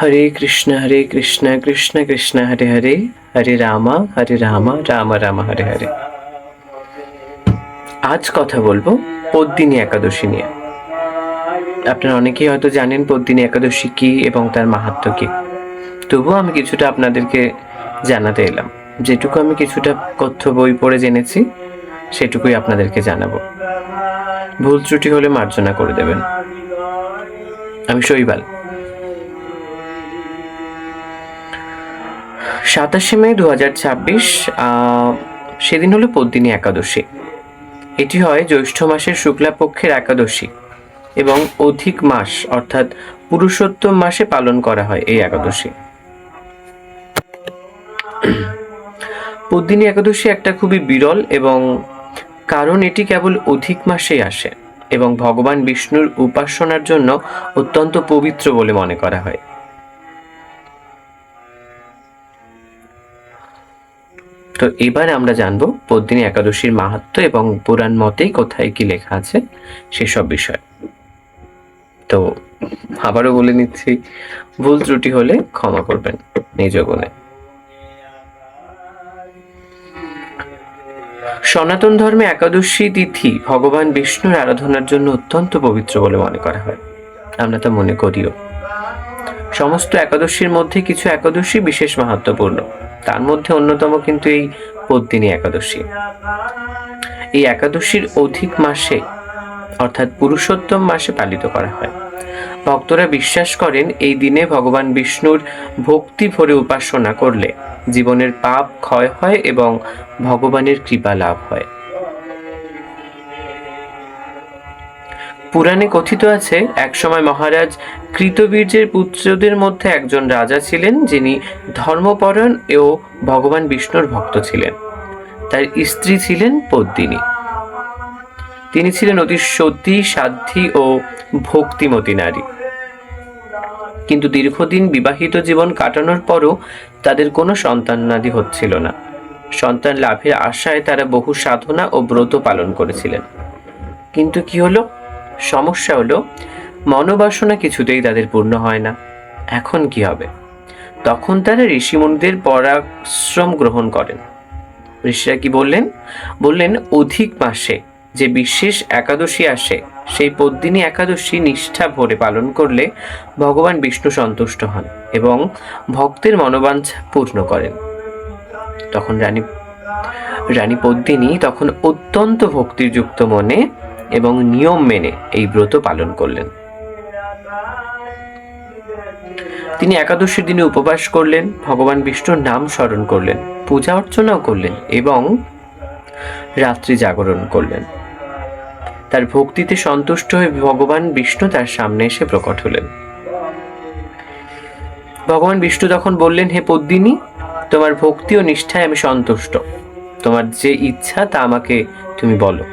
হরে কৃষ্ণ কৃষ্ণ কৃষ্ণ হরে হরে, হরে রাম রাম রাম হরে হরে। আজ কথা বলবো পদ্মিনী একাদশী নিয়ে। আপনারা অনেকেই হয়তো জানেন পদ্মিনী একাদশী কি এবং তার মাহাত্ম্য কি। তবুও আমি কিছুটা আপনাদেরকে জানাতে এলাম। যেটুকু আমি কিছুটা কথ্য বই পড়ে জেনেছি সেটুকুই আপনাদেরকে জানাবো। ভুল ত্রুটি হলে মার্জনা করে দেবেন। আমি শৈবাল। 27 মে 2026 সেদিন হলো পদ্মিনী একাদশী। এটি হয় জ্যৈষ্ঠ মাসের শুক্লাপক্ষের একাদশী এবং অধিক মাস অর্থাৎ পুরুষোত্তম মাসে পালন করা হয় এই একাদশী। পদ্মিনী একাদশী একটা খুবই বিরল এবং কারণ এটি কেবল অধিক মাসেই আসে এবং ভগবান বিষ্ণুর উপাসনার জন্য অত্যন্ত পবিত্র বলে মনে করা হয়। তো এবার আমরা জানবো পদ্মিনী একাদশীর মাহাত্ম্য এবং পুরাণ মতেই কোথায় কি লেখা আছে সেসব বিষয়। তো আবারও বলে নিচ্ছি, ভুল ত্রুটি হলে ক্ষমা করবেন নিজ গুণে। সনাতন ধর্মে একাদশী তিথি ভগবান বিষ্ণুর আরাধনার জন্য অত্যন্ত পবিত্র বলে মনে করা হয়। আমরা তা মনে করিও। সমস্ত একাদশীর মধ্যে কিছু একাদশী বিশেষ মাহাত্ম্যপূর্ণ, তার মধ্যে অন্যতম কিন্তু এই পদ্মিনী একাদশী। এই একাদশীর অধিক মাসে অর্থাৎ পুরুষোত্তম মাসে পালিত করা হয়। ভক্তরা বিশ্বাস করেন এই দিনে ভগবান বিষ্ণুর ভক্তি ভরে উপাসনা করলে জীবনের পাপ ক্ষয় হয় এবং ভগবানের কৃপা লাভ হয়। পুরাণে কথিত আছে, একসময় মহারাজ কৃতবীর্যের পুত্রদের মধ্যে একজন রাজা ছিলেন যিনি ধর্মপরায়ণ ও ভগবান বিষ্ণুর ভক্ত ছিলেন। তার স্ত্রী ছিলেন পদ্মিনী। তিনি ছিলেন অতি সতী, সাধ্বী ও ভক্তিমতী নারী। কিন্তু দীর্ঘদিন বিবাহিত জীবন কাটানোর পরও তাদের কোনো সন্তানাদি হচ্ছিল না। সন্তান লাভের আশায় তারা বহু সাধনা ও ব্রত পালন করেছিলেন। কিন্তু কি হলো? সমস্যা হলো মনোবাসনা কিছুতেই তাদের পূর্ণ হয় না। এখন কি হবে? তখন তারা ঋষিমুনিদের পরাশ্রম গ্রহণ করেন। ঋষিরা কি বললেন অধিক মাসে যে বিশেষ একাদশী আসে সেই পদ্মিনী একাদশী নিষ্ঠা ভরে পালন করলে ভগবান বিষ্ণু সন্তুষ্ট হন এবং ভক্তের মনোবাঞ্ছা পূর্ণ করেন। তখন রানী পদ্মিনী তখন অত্যন্ত ভক্তিযুক্ত মনে এবং নিয়ম মেনে এই ব্রত পালন করলেন। তিনি একাদশীর দিনে উপবাস করলেন, ভগবান বিষ্ণুর নাম স্মরণ করলেন, পূজা অর্চনাও করলেন এবং রাত্রি জাগরণ করলেন। তার ভক্তিতে সন্তুষ্ট হয়ে ভগবান বিষ্ণু তার সামনে এসে প্রকট হলেন। ভগবান বিষ্ণু তখন বললেন, হে পদ্মিনী, তোমার ভক্তি ও নিষ্ঠায় আমি সন্তুষ্ট। তোমার যে ইচ্ছা তা আমাকে তুমি বলো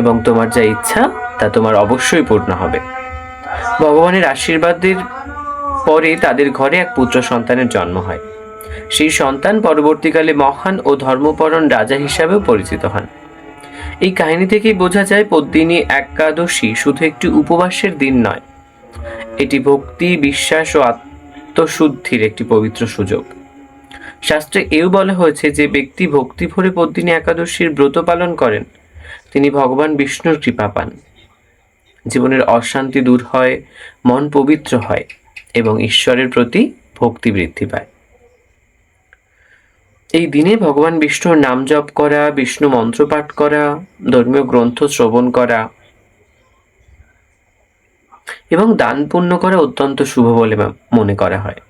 এবং তোমার যা ইচ্ছা তা তোমার অবশ্যই পূর্ণ হবে। ভগবানের আশীর্বাদের পরে তাদের ঘরে এক পুত্র সন্তানের জন্ম হয়। সেই সন্তান পরবর্তীকালে মহান ও ধর্মপরায়ণ রাজা হিসাবেও পরিচিত হন। এই কাহিনী থেকেই বোঝা যায় পদ্মিনী একাদশী শুধু একটি উপবাসের দিন নয়, এটি ভক্তি, বিশ্বাস ও আত্মশুদ্ধির একটি পবিত্র সুযোগ। শাস্ত্রে এও বলা হয়েছে যে ব্যক্তি ভক্তি ভরে পদ্মিনী একাদশীর ব্রত পালন করেন তিনি ভগবান বিষ্ণুর কৃপা পান। জীবনের অশান্তি দূর হয়, মন পবিত্র হয় এবং ঈশ্বরের প্রতি ভক্তি বৃদ্ধি পায়। এই দিনে ভগবান বিষ্ণুর নাম জপ করা, বিষ্ণু মন্ত্র পাঠ করা, ধর্মীয় গ্রন্থ শ্রবণ করা এবং দান পুণ্য করা অত্যন্ত শুভ বলে মনে করা হয়।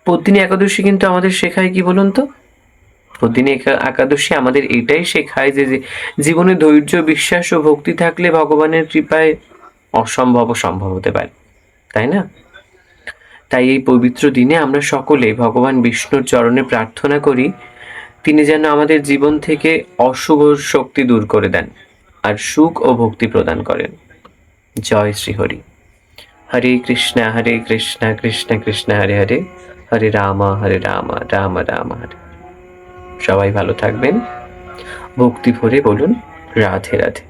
পদ্মিনী একাদশী কিন্তু আমাদের শেখায় কি বলুন তো? পদ্মিনী একাদশী আমাদের এটাই শেখায় যে জীবনে ধৈর্য, বিশ্বাস ও ভক্তি থাকলে ভগবানের কৃপায় অসম্ভব সম্ভব হতে পারে, তাই না? তাই এই পবিত্র দিনে আমরা সকলে ভগবান বিষ্ণুর চরণে প্রার্থনা করি তিনি যেন আমাদের জীবন থেকে অশুভ শক্তি দূর করে দেন আর সুখ ও ভক্তি প্রদান করেন। জয় শ্রীহরি। হরে কৃষ্ণ কৃষ্ণ কৃষ্ণ হরে হরে, হরে রাম রাম রাম হরে। সবাই ভালো থাকবেন। ভক্তি ভরে বলুন রাধে রাধে।